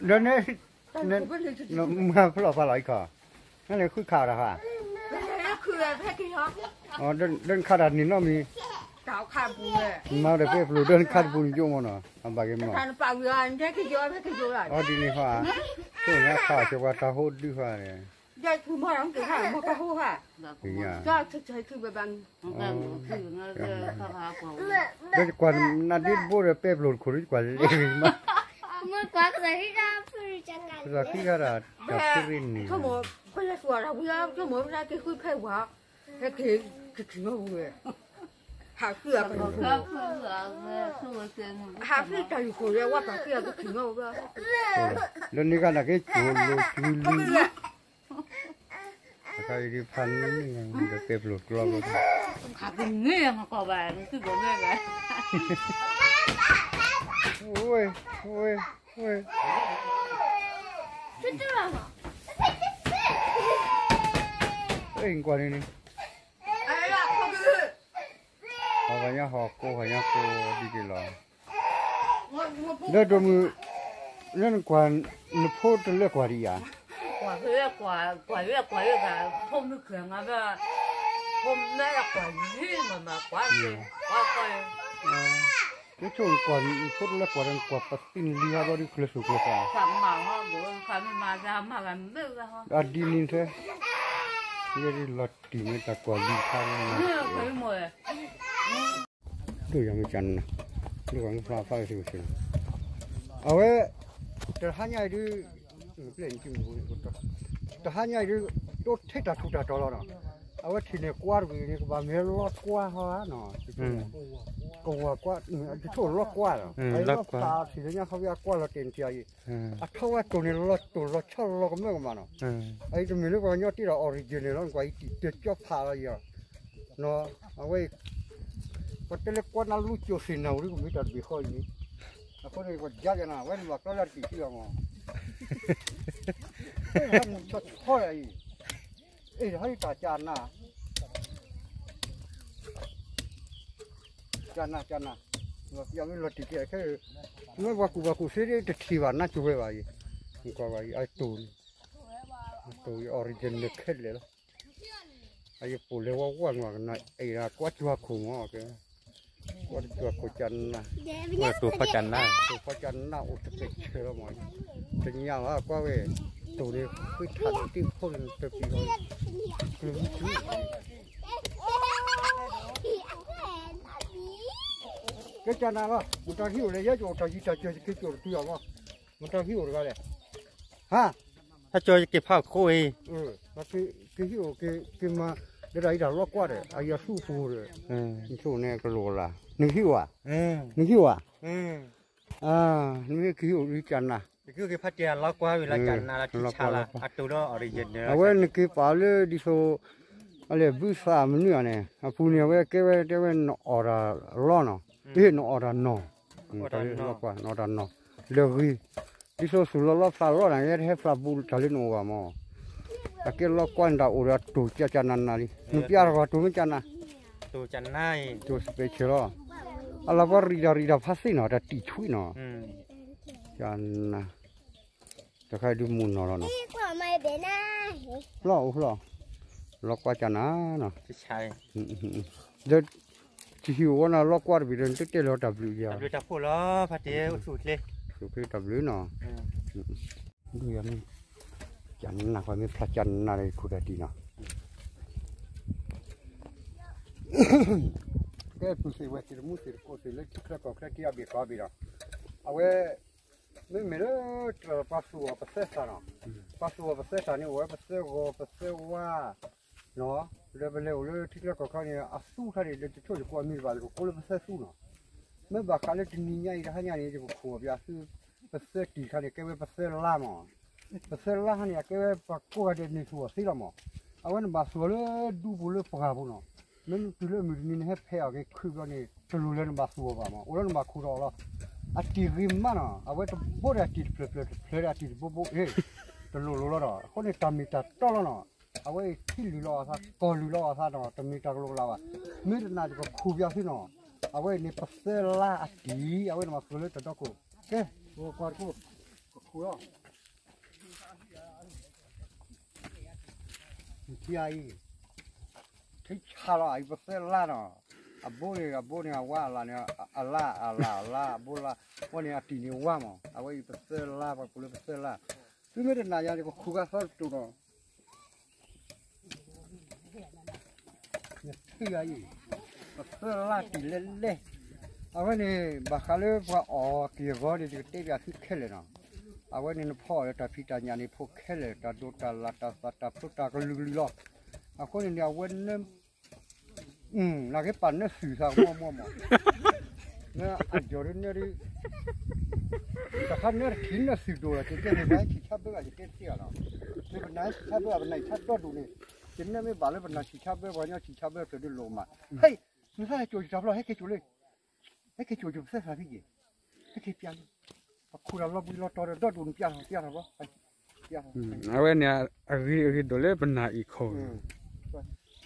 เดินเนี่ยมาพลอพลอยก่อนั่นเลยคือข่าวนะคะคือแค่กี่ฮะอ๋อเดินขาดนี่เนาะมีเก่าขาดบุญเลยมาเดี๋ยวไปปลูกเดินขาดบุญยุ่งมั้งเนาะทำบากิมเนาะการเป่าเงินแค่กี่โยแค่กี่โยล่ะอ๋อดีนี่ค่ะช่วงนี้ข่าวจะว่าตาโหดดีค่ะเนี่ยยายคือมาหลังกี่ค่ะมากระหู้ค่ะก็เฉยๆคือแบบนั้นคือเงี้ยเขาหาเปล่าเดี๋ยวก่อนนัดดิ้นบัวเดี๋ยวไปปลูกขุดก่อนเลยมาเมื่อกว่าจะให้ได้พูดจังกันเราที่กระดาษจับที่นี่ชั่วโมงก็จะสวดเราเยอะชั่วโมงได้กี่คุยแค่ว่าแค่กี่งงเลยหาเสื้อไปหาเสื้อใจอยู่คนเดียวว่าแต่เสื้อก็ถึงงงเลยแล้วนี่ก็นักเก็ตจูลูใครที่พันนี่ยังจะเก็บหลุดกรอบเลยขาดเงี้ยมันก็แบบมันคือแบบเงี้ยเลยโอ้ยชุดอะไรหรอเอ้ยกว่านี้นี่อะไรล่ะเขาคือเขาพยายามหอกโก้ดีกี่หรอแล้วตัวมือเรื่องกว่านึกพูดเรื่องกว่าดีอ่ะกว่าค่ะพ่อนึกเขื่อนอ่ะแบบพ่อแม่กว่ายี่มันมากว่าcái chỗ còn phút là còn bắt tin lia bao nhiêu kilo sụp cả thằng mà họ bố thằng mà ra mà làm được ra họ à đi nín thế cái đi lót tìm người ta còn đi khang cái mồi tôiยังจันนะดูว่ามันฟ้าสิวเอาไว้แต่หาใหญ่ดิเปลี่ยนจริงดูแต่หาใหญ่ดิโดดเทตาทุตาตลอดเนาะเอาไว้ที่เนี่ยกว่าดูนี่ก็บ่ามีรถกว่าฮะเนาะก็ว่าจะโชว์รถกว่าไอ้รถตาที่เนี่ยเขาเรียกกว่าเราเต็มใจอ่ะเท่าว่าตัวนี้รถชอบรถก็ไม่มาเนาะไอ้ตัวนี้ก็ยอดที่เราออริจินัลแล้วก็ไอ้ที่เด็ดจอบพาอะไรอย่างเนาะเอาไว้ก็เตล็กว่าน่ารู้จุดสินะหรือก็ไม่ตัดบีข้อนี้แล้วก็เลยก็ยัดนะเว้นว่าก็เลยติดที่เราเฮ้ยมันจะข้ออะไรให้ตาจานนะจานนะยังไม่รถติดแค่เมื่อว่ากูเสียได้ที่วันน่าจะไปว่าอีกว่าไอ้ตูนออริจินัลแค่เลยล่ะไอ้ปูเลว่าว่างกันนะไอ้ละกวาดจัวขุงอ่ะแกกวาดจัวกุจันนะตัวพระจันทร์นะอุตส่าห์เชื่อมั้ยจะยาวอ่ะกว่าเว้ตัวนี้คือทันที่คนตะปีเขากลุ่มที่cái chân nào mà một trò hiểu này nhớ chỗ trò gì trò chơi cái chỗ tiêu mà một trò hiểu được rồi ha ถ้าจอยเก็บผ้าโค้ยmà cái hiểu cái mà cái đấy là lót qua đấy ai su phu rồi chỗ này cái lỗ làนึกหิวอ่ะcái hiểu đi chân à คือพระจันทร์ล็อกว่าเวลาจันทร์นะที่ชาลาอัตุโนออริจินเนอร์เอาไว้นึกคือป่าเลยดิโซอะไรบุษามันเนี่ยเนี่ยพูเนี่ยไว้แกไว้ออราล้อเนาะที่นอรันนอตอนนี้ล็อกว่านอรันนอเลือกที่สุดสุดล็อกฟลาร์อะไรเงี้ยให้ฟลาบูลทะเลนัวมั้งแต่ก็ล็อกกวนดาวอุระตูจันนันนาลีนุพิอาร์ว่าตูไม่จันนะตูจันน่าตูสเปเชียลอะไรว่ารีดาพัสซี่เนาะแต่ตีช่วยเนาะจันนะจะใครดูมุนเนาะเนาะกว่าไม่เป็นนะล็อกกว่าจันนะเนาะใช่เดี๋ยวที่หิวว่าน่ะล็อกกว่าไปเดินติ๊กเตลดับลิวยาดูจับพูดล้อพระเจ้าสุดเลยสุดที่ดับลิวเนาะดูยังจันนะเขาไม่พระจันทร์อะไรคุดดีเนาะแกผู้สื่อว่าที่มุสิโคสิเล็กครักก็ครักที่อาบิคาบิระเอาไว้ไม่เหมือนปัสสาวะปัสสาวะนี่ว่าปัสสาวะเนาะเร็วที่ครักก็เขาเนี่ยอาสู้เขาเนี่ยจะช่วยกูมีบ้านกูเลยปัสสาวะเนาะเมื่อบักเขาเลยที่นี่ไงที่เขาเนี่ยจะกูขวบยาสู้ปัสสาวะที่เขาเนี่ยแกไปปัสสาวะล่ามั้งปัสสาวะเขาเนี่ยแกไปปักกูก็จะนี่ชัวร์สิละมั้งเอาไว้ปัสสาวะเลยดูบุเลยปากบุเนาะมันตัวเลยมีนี่ให้เพียงแค่คือว่านี่ตัวเลยปัสสาวะมั้งโอ้แล้วปักคู่เราละอาทิตย์ริมมันอ่ะเอาไว้ตัวบดอาทิตย์เพลอาทิตย์บดตัวลุละคนนี้ตามีตาตลอดเนาะเอาไว้ที่ลุละซะกอลุละซะเนาะตามีตาลุละว่ะมีแต่น่าจะก็คู่ยาสิเนาะเอาไว้ในปัสสาวะอาทิตย์เอาไว้มาสู้เลยตัวกูเอ๊ะกูกวาดกู คูอ่ะที่ไอ้ที่ชาละไอ้ภาษาลาเนาะอาโบเนี่ยว่าละเนี่ยอัลลาโบละวันนี้ตีนี่ว่ามั้งเอาไว้ภาษาลาปะกุลภาษาลาที่ไม่ได้นายเนี่ยก็คู่กันสักตัวเนาะเนี่ยที่ไอ้ภาษาลาตีเล่เอาไว้นี่บักเลยว่าอ๋อเกี่ยวกับที่เตะแบบที่แค่เลยเนาะเอาไว้นี่พ่อแต่พี่ตาญานี่พวกแค่เลยแต่ดูตาลาตาสัตตาพุทธาก็ลุยๆหรอกเอาคนนี้เอาไว้เนี่ย那个板那树上么，那俺家的那里，他看那听那树多了，就这里来去差不多就这些了。那个南差不多，那差多多呢，今年没把那个南去差不多，我要去差不多这里落嘛。嘿，你看就差不多，还可以做嘞，还可以做啥啥的嘢，还可以变。把裤衩拉不拉到的，到处变了不？哎，变了。เอาไว้เนี่ยอีตัวเล็กเป็นหน้าอีกคน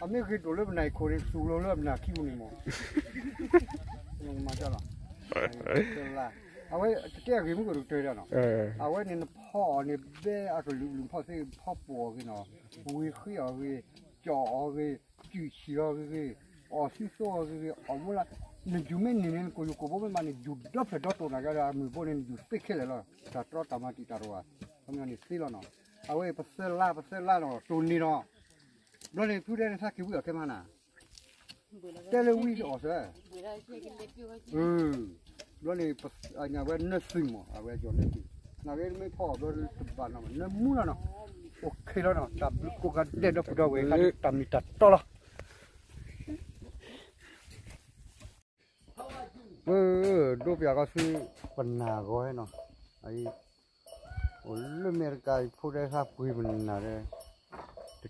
อาไม่เคยดูเรื่องไหนคนสูงเรื่องไหนคิวนี่มั้งลงมาจ้ะล่ะเอาไว้แก้กินมันก็ดูเจอแล้วเนาะเอาไว้เนี่ยพ่อเนี่ยเบ้อาก็ลืมพ่อที่พ่อปัวกันเนาะวิ่งขึ้นเอาไปจ่อเอาไปจุดเชือกไปอ๋อซิโซ่ไปเอาหมดละเนี่ยจุ่มเนี่ยก็อยู่กับพวกมันเนี่ยจุดดับเสร็จดับตัวนะก็จะมีพวกเนี่ยจุดสเปกเกอร์เลยแต่ตรอตามาติดตารัวทำงานนี่สิแล้วเนาะเอาไว้ภาษาลาเนาะตัวนี้เนาะเราเนี่ยพูดได้สักกี่วิแค่มาน่ะแต่ละวิอ๋อใช่เราเนี่ยอันนี้ว่าเนื้อซิมอ่ะเอาไว้จอดเนี่ยน่าจะไม่พอเราบ้านเราเนื้อมูแล้วเนาะโอเคแล้วเนาะจับกูก็เด็ดดอกดาวเว้ยกันตามนี่ตัดต่อละดูเปียก็ซื้อปัญหาก็ให้เนาะไอ้โอ้เรื่องเมริกาพูดได้ครับคุยมันน่ะเลย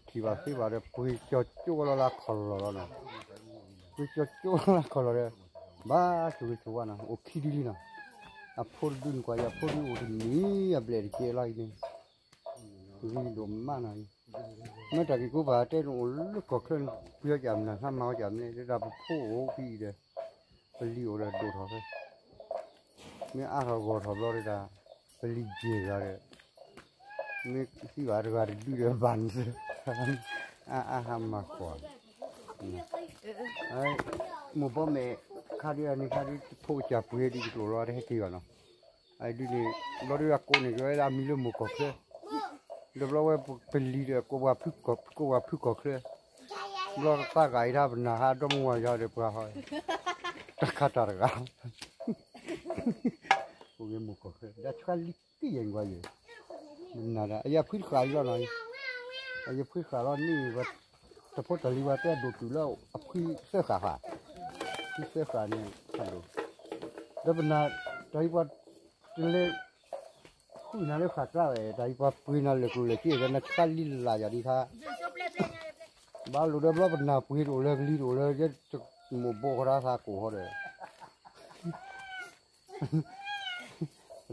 ที่ว่าสิว่าปุยจอดจู่ละขอละเนาะปุยจอดจู่ละขอละเลยบ้าจู่นะโอเคดีนะอ่ะพูดดุนกว่าอย่าพูดอยู่ที่นี่อย่าเปลี่ยนเกล้านี่วิ่งดมมาหน่อยเมื่อตะกี้กูว่าเต้นโอ้ลูกก็เคลื่อนเพื่อจำนะถ้ามาจำเนี่ยจะพูดพี่เด้ไปเลี้ยวเลยดูเขาเลยเมื่ออาเขากอดเขาเลยได้ไปเลี้ยวเลยเมื่อสิว่าเราดูเรื่องบ้านสิห้ามมากกว่าไอ้หมู่บ้านเมย์ข้าดีอันนี้ข้าดีพูดจับเพื่อที่จะรอได้ให้กี่วันเนาะไอ้ดูนี่เราดูว่าคนนี้ก็ได้มีเรื่องมุกเคลื่อนเดี๋ยวเราว่าเป็นลีดก็ว่าพึ่งก็เคลื่อนเราตาไก่ท่าเป็นนาฮาดมัวจะเดือบร้อยตะขาตระกันพวกนี้มุกเคลื่อนแต่ช่วงลิขิตยังไงอยู่นั่นแหละอย่าพึ่งขายแล้วหน่อยไอ้พึ่งขาเรานี่ว่าแต่พอตะลีว่าแต่ดูดูแล้วพึ่งเสื้อขาที่เสื้อขาเนี่ยทำดูแล้วเป็นน่ะใจว่าเลยคุยนั่นเลยขาดแล้วใจว่าพึ่งนั่นเลยกูเลยที่จะนัดกันลีลาอย่างนี้ท่าบ้าลูกเด็กเราเป็นน่ะพึ่งดูเลยลีดูเลยจะหมู่โบกราซากูเขาเลย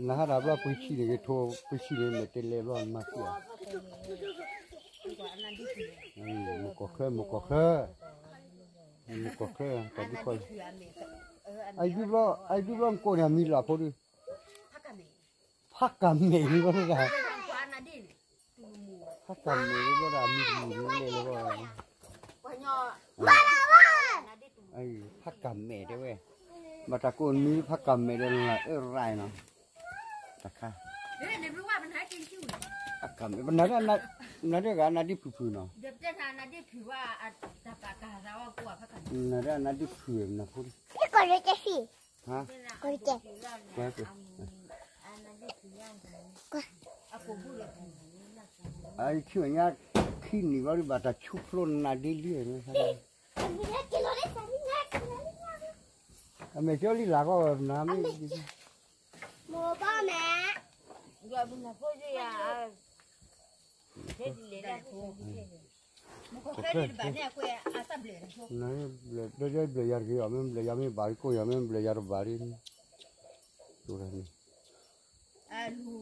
น่ารักว่าพึ่งชี้เนี่ยโทรพึ่งชี้เนี่ยเต็มเลยร้อนมากเลยมุกเครื่องแต่ทุกคนไอ้ดูว่ากูเนี่ยมีหลายคนพักกันเมย์นี่ก็ได้พักกันเมย์ก็ได้มีเลยแล้วก็ไอ้พักกันเมย์ได้เว้ยมาตะโกนมีพักกันเมย์ได้ละไรเนาะตะค่ะพักกันเมย์มันนั่นเรื่องการนั่นดิผืนเนาะเดี๋ยวจะทานนั่นดิผือว่าตะปากกาเรากลัวพักกันนั่นดิผืนนะคุณนี่ก็เลยจะสิฮะก็เลยจะก็คือไอ้เชื่อเนี่ยขี้นี่ว่าริบาตาชุบล้นนาดีเลี้ยงใช่ไหมอเมริกาลีลาก็น้ำนี่โมบ้าแม่อย่าบุญนะพ่อจะอย่าเด็ดเลยนะมุขเคยดีบ้านเนี่ยคุยอาซาเบลนะพ่อนั่นเบลย์ยาร์กี่อามันเบลย์ยามีบาริโกยามันเบลย์ยาร์บารินดูอะไรนี่ลู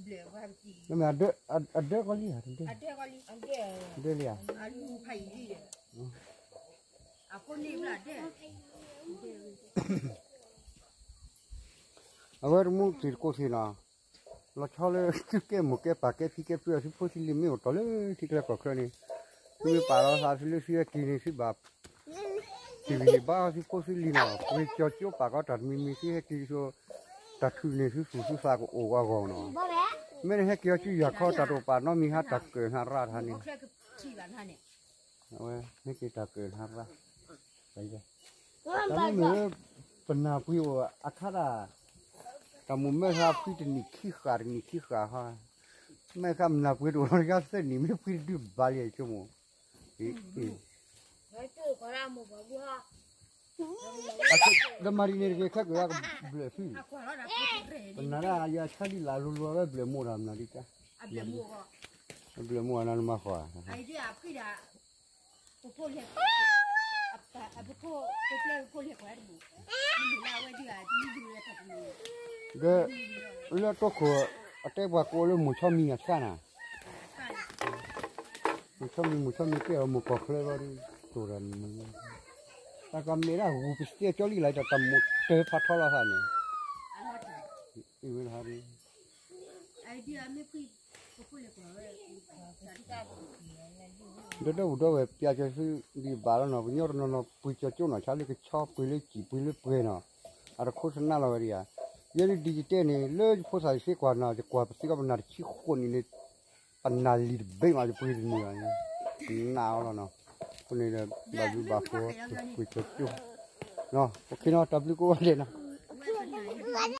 เบลย์ว่าจีนั่นมันเด็กก็ลีฮะเด็กก็ลีเด็กลีอ่ะลูไผ่ลีคนนี้ละเด็กเอาไว้มุกติดโคตรนะ เราชอบเลยแกหมูแกปลาแกพี่แกเปลือกที่พูดที่ริมไม่หมดต่อเลยที่กระบอกเครื่องนี้คือปลาเราทำที่เลือกที่กินนี่สิแบบที่วิบ้าที่พูดที่ริมอ่ะคือเจ้าเจ้าปลาก็ตัดมีที่ให้กินชัวตัดคือนี่คือสูสาก็โอ้ก็กองเนาะ บ่แม่ ไม่ได้ให้เกี่ยวชื่ออยากเข้าตัดปลาเนาะมีฮัตตัดเกินฮัตราท่านนี่ 我这个气完他呢。 เอาไว้ให้กี่ตัดเกินฮัตราไปเลย ว่า แต่ บ่ ไม่เหมือนปนาพิวอาคาดาแต่มุมไม่ครับพี่จะนิขี้ขาฮะไม่ครับนับไปดูเราเส้นนี้ไม่พี่ดูบาลีชั่วโมง我这个让我不过， อาจจะมารีเนอร์เกขักว่าเบลฟี่ 啊，过了那不是 ปนาราอยาชาลีลาลูว่าเบลมูรามนาดิจ้ะ 啊，别摸个， เบลมูอันนั้นมาขวา 哎，这啊，配的，不破裂，不破，破裂块的不，你拿我这个，你这个他不弄， ก็แล้วตัวขวดแต่ว่าโกเลยหมูชอบมีอ่ะกันอ่ะ 干， หมูชอบมีเกี่ยวหมูกอกเลยว่าตัวนั้นแต่ก็ไม่ได้หูพิเศษเจ้าลีไรจะทำหมูเตะพัดทอละค่ะเนี่ย 俺老这， อีเวนต์ฮารี 哎，这啊，没配，不破裂块的，咱家不， เดี๋ยวเว้ยพี่อาจจะซื้อดีบาร์เนาะพี่ยอดเนาะปุยเจ้าเนาะชาลีก็ชอบปุยเลยจีปุยเลยเปย์เนาะอะไรโฆษณาเราเรียยันดิจิตอลเนี่ยเลิกภาษาเสียกว่าเนาะจะกว่าภาษาก็เป็นนาทีคนนี่ปัญญาลีเบ่งมาจะปุยเนี่ยหนาวแล้วเนาะคนนี้เนี่ยบาร์บีบาร์โฟปุยเจ้าเนาะโอเคเนาะตับลิโก้เลยนะ